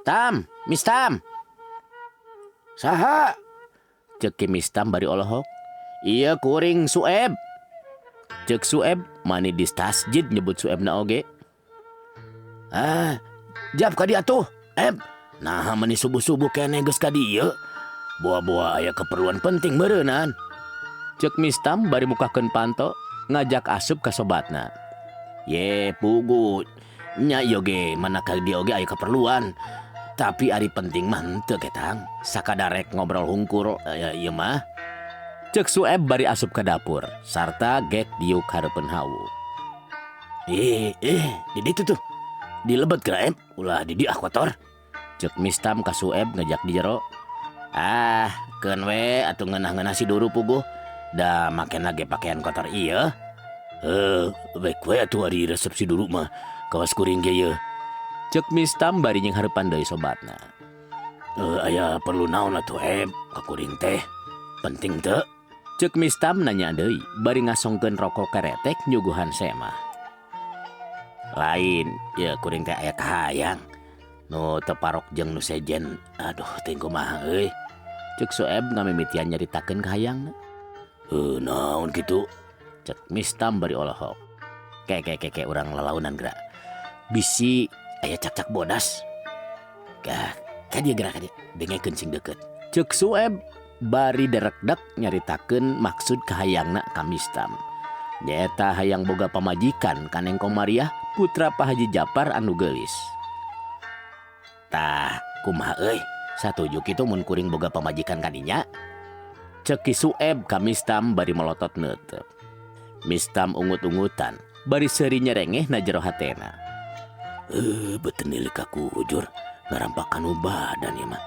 Tam, Miss Tam. Saha? Cek ke Miss Tam bari olohok. Iya kuring Sueb. Cek Sueb mani di tasjid nyebut Sueb na oge. Jap ka dia tuh. Nah mani subuh-subuh kene geus ka dieu. Boa-boa aya keperluan penting beureunan. Cek Miss Tam bari mukakeun panto ngajak asup ka sobatna. Ye pugu. Nya ieu ge manakah dia oge aya keperluan. Tapi ari penting mah henteu ketang. Sakadarek ngobrol hungkur ieu mah. Cek Sueb bari asup ke dapur sarta gek diuk hareupeun hawu. Di ditu tuh. Dilebet geura ulah di dieu kotor. Cek Miss Tam ka Sueb ngajak di jero. Keun we atuh ngeunah-ngeunah si duru puguh. Da make lagi pakaian kotor ieu. Baik we atuh ari resep si duru mah. Kawas kuring ge ieu. Cek Miss Tam bari nying hareupan deui sobatna. Aya perlu naon atuh ka kuring teh? Penting teu? Cek Miss Tam nanya deui bari ngasongkeun rokok karetek nyuguhan semah. Lain, ya kuring teh aya kahayang. Nu teu parok jeung nu sejen. Aduh, teu kumaha euy. Cek Sueb ngamimitian nyaritakeun kahayangna. Naon kitu? Cek Miss Tam bari olohok. Keke urang lalaunan geura. Bisi aya cak-cak bodas. Ka dia geura ka dia. Dengekeun sing deukeut. Cek Sueb bari derekdek nyaritakeun maksud kahayangna ka Miss Tam. Nyaeta hayang boga pamajikan kaneng Komariah putra Pak Haji Japar anu geulis. Tah, kumaha euy? Satuju kitu mun kuring boga pamajikan kadinya? Cek ki Sueb ka Miss Tam bari melotot neuteup. Miss Tam ungut-ungutan bari seuri nyerengeh na jero hatena. Beuteun deui ka kujur ngarampakan badan ieu mah.